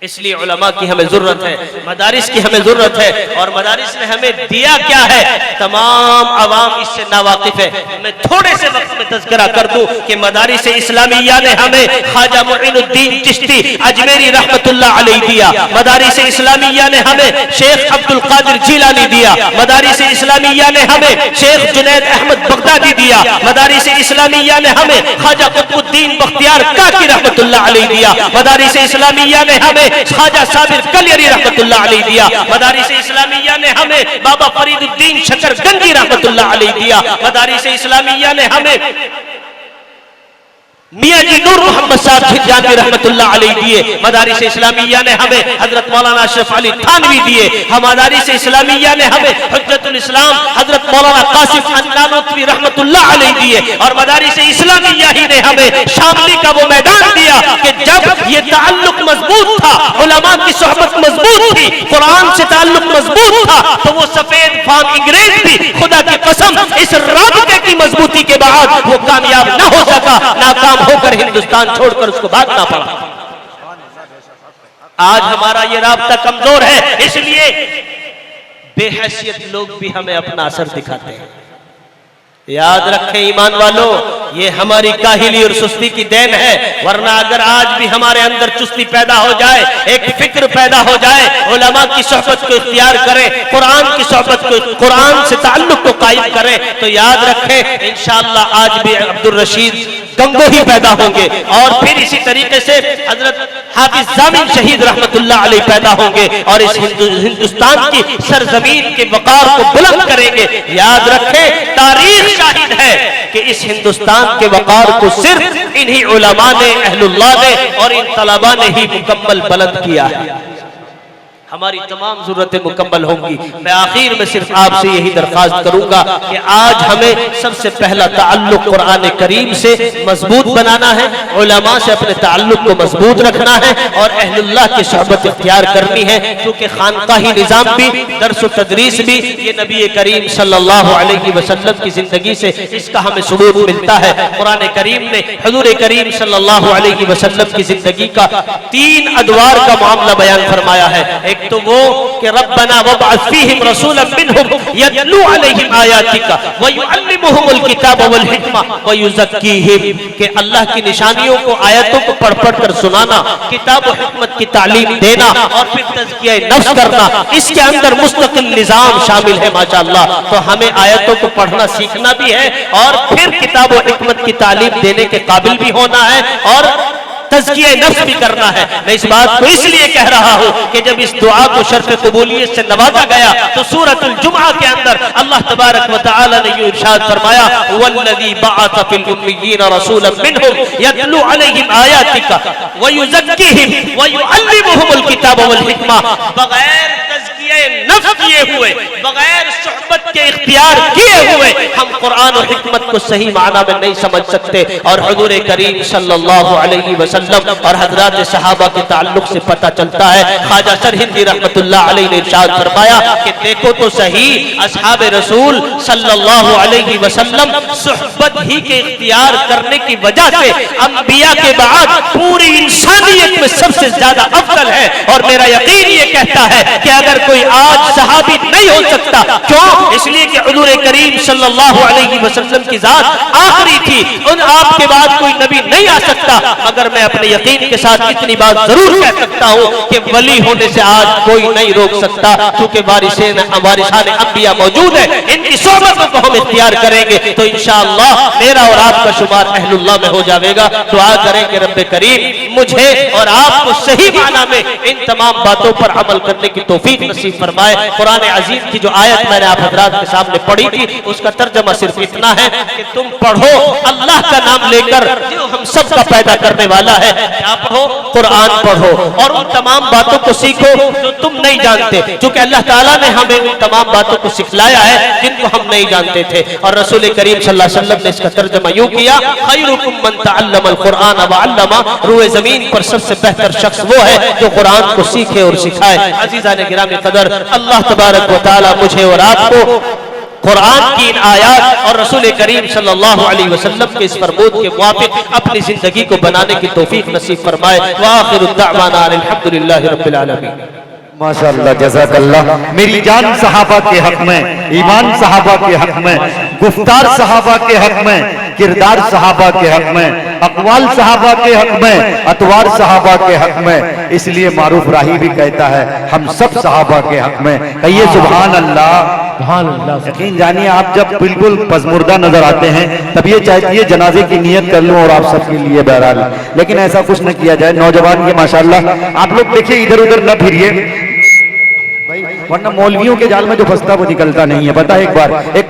اس لیے علماء کی ہمیں ضرورت ہے، مدارس کی ہمیں ضرورت ہے، اور مدارس نے ہمیں دیا کیا ہے تمام عوام اس سے ناواقف ہے۔ میں تھوڑے سے وقت میں تذکرہ کر دوں کہ مدارس اسلامیہ نے ہمیں خواجہ معین الدین چشتی اجمیری رحمت اللہ علیہ دیا، مدارس اسلامیہ نے ہمیں شیخ عبد القادر جیلانی دیا، مدارس اسلامیہ نے ہمیں شیخ جنید احمد بغدادی دیا، مدارس اسلامیہ نے ہمیں خواجہ قطب الدین بختیار کاکی رحمت اللہ علیہ دیا، مدارس اسلامیہ نے ہمیں خواجہ صابر کلیری رحمت اللہ علیہ دیا، مدارس اسلامیہ نے ہمیں بابا فرید الدین شکر گنجی رحمت اللہ علیہ دیا، مدارس اسلامیہ نے ہمیں میاں جی نور محمد صاحب جھجانی رحمت اللہ علیہ دیے، مدارس اسلامیہ نے ہمیں حضرت مولانا اشرف علی تھانوی دیے، مدارس اسلامیہ نے ہمیں حجت الاسلام حضرت مولانا قاسم انانوتوی رحمت اللہ علیہ دیے، اور مدارس اسلامیہ ہی نے ہمیں شاملی کا وہ میدان دیا کہ جب یہ تعلق مضبوط تھا، علماء کی صحبت مضبوط تھی، قرآن سے تعلق مضبوط تھا، تو وہ سفید فام انگریز بھی خدا کی قسم اس رابطے کی مضبوطی کے بعد وہ کامیاب نہ ہو سکا، ناکام ہو کر ہندوستان چھوڑ کر اس کو بھاگنا پڑا۔ آج ہمارا یہ رابطہ کمزور ہے، اس لیے بے حیثیت لوگ بھی ہمیں اپنا اثر دکھاتے ہیں۔ یاد رکھیں ایمان والو، یہ ہماری کاہلی اور سستی کی دین ہے، ورنہ اگر آج بھی ہمارے اندر چستی پیدا ہو جائے، ایک فکر پیدا ہو جائے، علماء کی صحبت کو اختیار کریں، قرآن کی صحبت کو، قرآن سے تعلق کو قائم کریں، تو یاد رکھیں انشاءاللہ آج بھی عبد الرشید گنگو ہی پیدا ہوں گے، اور پھر اسی طریقے سے حضرت حافظ ضامن شہید رحمت اللہ علیہ پیدا ہوں گے، اور اس ہندوستان کی سرزمین کے وقار کو بلند کریں گے۔ یاد رکھیں تاریخ شاہد ہے کہ اس ہندوستان کے وقار کو صرف انہی علماء نے، اہل اللہ نے اور ان طلباء نے ہی مکمل بلند کیا ہے۔ ہماری تمام ضرورتیں مکمل ہوں گی۔ میں آخر میں صرف آپ سے یہی درخواست کروں گا کہ آج ہمیں سب سے پہلا تعلق قرآن کریم سے مضبوط بنانا ہے، علماء سے اپنے تعلق کو مضبوط رکھنا ہے، اور اہل اللہ کی صحبت اختیار کرنی ہے، کیونکہ خانقاہی نظام بھی، درس و تدریس بھی، یہ نبی کریم صلی اللہ علیہ وسلم کی زندگی سے اس کا ہمیں ثبوت ملتا ہے۔ قرآن کریم نے حضور کریم صلی اللہ علیہ وسلم کی زندگی کا 3 ادوار کا معاملہ بیان فرمایا ہے۔ ایک تو وہ کہ ربنا وابعث فیہم رسولا منہم یتلو علیہم آیاتک ویعلمہم الکتاب والحکمہ ویزکیہم، کہ اللہ کی نشانیوں کو، آیتوں کو پڑھ پڑھ کر سنانا، کتاب و حکمت کی تعلیم دینا، اور پھر تزکیہ نفس کرنا، اس کے اندر مستقل نظام شامل ہے ماشاءاللہ۔ تو ہمیں آیتوں کو پڑھنا سیکھنا بھی ہے، اور پھر کتاب و حکمت کی تعلیم دینے کے قابل بھی ہونا ہے، اور تزکیہ نفس بھی کرنا ہے۔ میں اس بات کو اس لیے کہہ رہا ہوں کہ جب اس دعا کو شرف قبولیت سے نوازا گیا تو سورۃ الجمعہ کے اندر اللہ تبارک و تعالی نے یہ ارشاد فرمایا والذی بعث فی الامیین رسولا منہم یتلو علیہم آیاتک ویزکیہم ویعلمہم الکتاب والحکمہ، بغیر تزکیہ نفس کیے ہوئے، بغیر صحبت کے اختیار کیے ہوئے ہم قرآن و حکمت کو صحیح معنی میں نہیں سمجھ سکتے۔ اور حضور کریم صلی اللہ علیہ وسلم اور حضرات صحابہ کے تعلق سے پتہ چلتا ہے۔ خواجہ سرہندی رحمت اللہ علیہ نے ارشاد فرمایا کہ دیکھو تو صحیح، اصحاب رسول صلی اللہ علیہ وسلم صحبت ہی کے اختیار کرنے کی وجہ سے انبیاء کے بعد پوری انسانیت میں سب سے زیادہ افضل ہے، اور میرا یقین یہ کہتا ہے کہ اگر کوئی آج صحابی نہیں ہو سکتا، کیوں؟ اس لیے کہ حضور کریم صلی اللہ علیہ وسلم کی ذات آخری تھی، ان آپ کے بعد کوئی نبی نہیں آ سکتا، مگر میں اپنے یقین کے ساتھ اتنی بات ضرور کہہ سکتا ہوں کہ ولی ہونے سے آج کوئی نہیں روک سکتا، کیونکہ وارثان انبیاء موجود ہیں، ان کی صحبتوں کو ہم اختیار کریں گے تو انشاءاللہ میرا اور آپ کا شمار اہل اللہ میں ہو جائے گا۔ دعا کریں کہ رب کریم مجھے اور آپ کو صحیح معنی میں ان تمام باتوں پر عمل کرنے کی توفیق نصیب فرمائے۔ قرآن عظیم کی جو آیت میں نے آپ حضرات کے سامنے پڑھی تھی اس کا ترجمہ صرف اتنا ہے کہ تم پڑھو اللہ کا نام لے کر جو ہم سب کا پیدا کرنے والا ہے، کیا پڑھو؟ قرآن پڑھو، اور ان تمام باتوں کو سیکھو جو تم نہیں جانتے، چونکہ اللہ تعالیٰ نے ہمیں ان تمام باتوں کو سکھلایا ہے جن کو ہم نہیں جانتے تھے۔ اور رسول کریم صلی اللہ علیہ وسلم نے اس کا ترجمہ یوں کیا خیرکم من تعلم القرآن وعلمہ، روئے زمین پر سب سے بہتر شخص وہ ہے جو قرآن کو سیکھے اور سکھائے۔ عزیزان گرامی قدر، اللہ تبارک و تعالیٰ مجھے اور آپ کو قرآن کی ان آیات اور رسول کریم صلی اللہ علیہ وسلم کے اس فرمود کے موافق اپنی زندگی کو بنانے کی توفیق نصیب فرمائے. وآخر الدعوانا الحمدللہ رب العالمین. ماشاءاللہ جزاک اللہ. میری جان صحابہ کے حق میں، ایمان صحابہ کے حق میں، گفتار صحابہ کے حق میں، کردار صحابہ کے حق میں، اقوال صحابہ کے حق میں، اطوار صحابہ کے حق میں. اس لیے معروف راہی بھی کہتا ہے ہم سب صحابہ کے حق میں. کہیے سبحان اللہ. سبحان اللہ. یقین جانیے آپ جب بالکل پزمردہ نظر آتے ہیں تب یہ چاہیے جنازے کی نیت کر لوں اور آپ سب کے لیے بہرحال، لیکن ایسا کچھ نہ کیا جائے. نوجوان کے ماشاءاللہ آپ لوگ دیکھیے ادھر ادھر نہ پھریے، ورنہ مولویوں کے جال میں جو پھنستا وہ نکلتا نہیں ہے. پتا ہے ایک بار ایک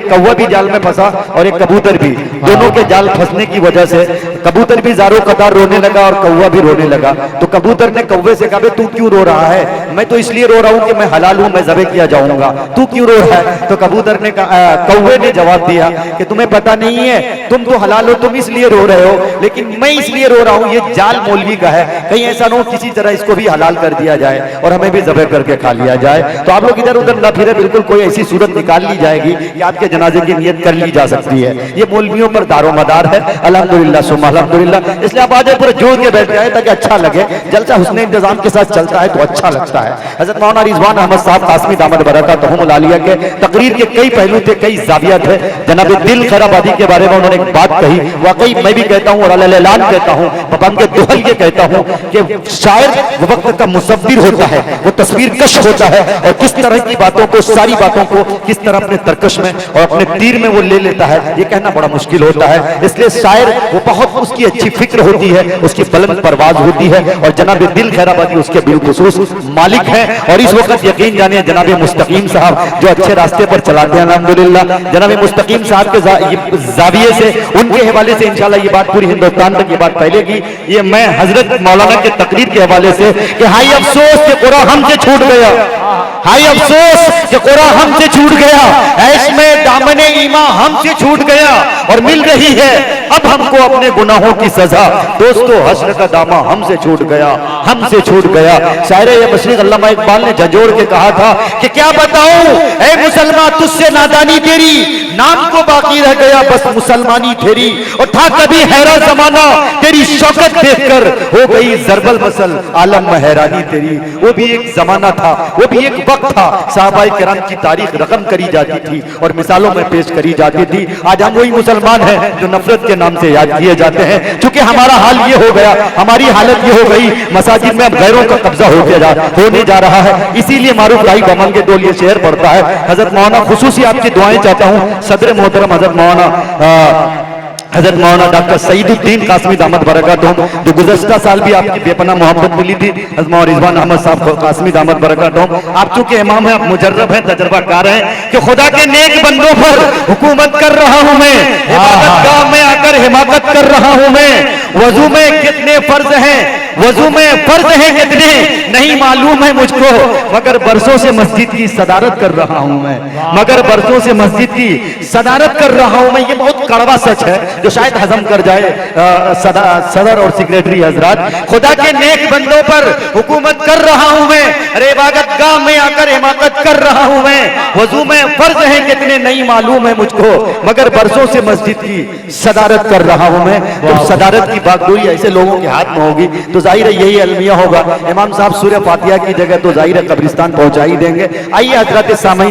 کوا بھی جال میں پھنسا اور ایک کبوتر بھی. دونوں کے جال پھنسنے کی وجہ سے کبوتر بھی زارو قطار رونے لگا اور کوا بھی رونے لگا. تو کبوتر نے کوے سے کہا بے تو کیوں رو رہا ہے؟ میں تو اس لیے رو رہا ہوں کہ میں حلال ہوں، میں ذبح کیا جاؤں گا. تو کیوں رو رہا ہے؟ تو کبوتر نے کوے نے جواب دیا کہ تمہیں پتا نہیں ہے، تم تو حلال ہو، تم اس لیے رو رہے ہو، لیکن میں اس لیے رو رہا ہوں یہ جال مولوی کا ہے، کہیں ایسا نہ ہو کسی طرح اس کو بھی حلال کر دیا جائے اور ہمیں بھی ذبح کر کے کھا لیا جائے. تو آپ لوگ ادھر ادھر نہ پھرے، بالکل کوئی ایسی صورت نکال لی جائے گی کہ آپ کے جنازے کی نیت کر لی جا سکتی ہے. یہ مولویوں پر دار و مدار ہے الحمدللہ ثم الحمدللہ. اس لیے آپ آج پورے جوڑ کے بیٹھ جائے تاکہ اچھا لگے. جلسہ حسن انتظام کے ساتھ چلتا ہے تو اچھا لگتا ہے. حضرت مولانا رضوان احمد صاحب قاسمی دامت برکاتہم العالیہ کے تقریر کے کئی پہلو تھے، کئی زاویہ تھے. جناب دل خیر آبادی کے بارے میں انہوں نے ایک بات کہی، واقعی میں بھی کہتا ہوں اور اعلان کہتا ہوں، بابام کے دوہل یہ کہتا ہوں کہ شاعر وہ وقت کا مصور ہوتا ہے، وہ تصویر کش ہوتا ہے، اور کس طرح کی باتوں کو، ساری باتوں کو کس طرح اپنے ترکش میں اور اپنے تیر میں وہ لے لیتا ہے یہ کہنا بڑا مشکل ہوتا ہے. اس لیے شاعر وہ بہت اس کی اچھی فکر ہوتی ہے، اس کی بلند پرواز ہوتی ہے، اور جناب دل خیر آبادی اس کے بالخصوص مالک ہیں. اور اس وقت یقین جانے جناب مستقیم صاحب جو اچھے راستے پر چلاتے ہیں الحمدللہ. جناب مستقیم صاحب کے زاویے سے، ان کے حوالے سے انشاءاللہ یہ بات پوری ہندوستان تک یہ بات پھیلے گی. یہ میں حضرت مولانا کے تقریر کے حوالے سے کہ ہائی افسوس کہ قرآن ہم سے چھوٹ گیا، ہائی افسوس کہ قرآن ہم سے چھوٹ گیا، ایش میں دامن ایمان ہم سے چھوٹ گیا اور مل رہی ہے اب ہم کو اپنے گناہوں کی سزا. دوستو حشر کا دامہ ہم سے چھوٹ گیا، ہم سے چھوٹ گیا. شاعر یہ مشرق علامہ اقبال نے جھنجھوڑ کے کہا تھا کہ کیا بتاؤں اے مسلمان تجھ سے نادانی تیری، نام کو باقی رہ گیا بس مسلمانی تیری. اور تھا کبھی حیران زمانہ تیری شوکت دیکھ کر ہو گئی ضرب المثل عالم میں حیرانی تیری. وہ بھی ایک زمانہ تھا، وہ بھی ایک وقت تھا. صحابہ کرام کی تاریخ رقم کری جاتی تھی اور مثالوں میں پیش کری جاتی تھی. آج ہم وہی مسلمان ہیں جو نفرت کے نام سے یاد کیے جاتے ہیں. چونکہ ہمارا حال یہ ہو گیا، ہماری حالت یہ ہو گئی، مساجد میں اب غیروں کا قبضہ ہونے جا رہا ہے. اسی لیے معروف راہی بمن کے دول یہ شعر پڑھتا ہے. حضرت مولانا خصوصی آپ کی دعائیں چاہتا ہوں، صدر محترم حضرت مولانا ڈاکٹر سعید الدین قاسمی دامت برکاتہم جو گزشتہ سال بھی آپ کی بے پناہ محبت ملی تھی. حضرت مولانا رضوان احمد صاحب قاسمی دامت برکاتہم، آپ چونکہ امام ہیں، آپ مجرب ہیں، تجربہ کار ہیں کہ خدا کے نیک بندوں پر حکومت کر رہا ہوں میں، عبادت گاہ میں آ کر حماقت کر رہا ہوں میں. وضو میں کتنے فرض ہیں، وضو میں فرض ہیں کتنے نہیں معلوم ہے مجھ کو، مگر برسوں سے مسجد کی صدارت کر رہا ہوں میں، مگر برسوں سے مسجد کی صدارت کر رہا ہوں میں. یہ بہت کڑوا سچ ہے جو شاید ہضم کر جائے صدر اور سیکریٹری حضرات. خدا کے نیک بندوں پر حکومت کر رہا ہوں میں، ارے عبادت گاہ میں آ کر حماقت کر رہا ہوں میں. وضو میں فرض ہیں کتنے نہیں معلوم ہے مجھ کو، مگر برسوں سے مسجد کی صدارت کر رہا ہوں میں. جب صدارت کی باغدوری ایسے لوگوں کے ہاتھ میں ہوگی تو ظاہر ہے یہی المیہ ہوگا. امام صاحب سورہ فاتحہ کی جگہ تو ظاہر ہے قبرستان پہنچا ہی دیں گے. آئیے حضرات سامعین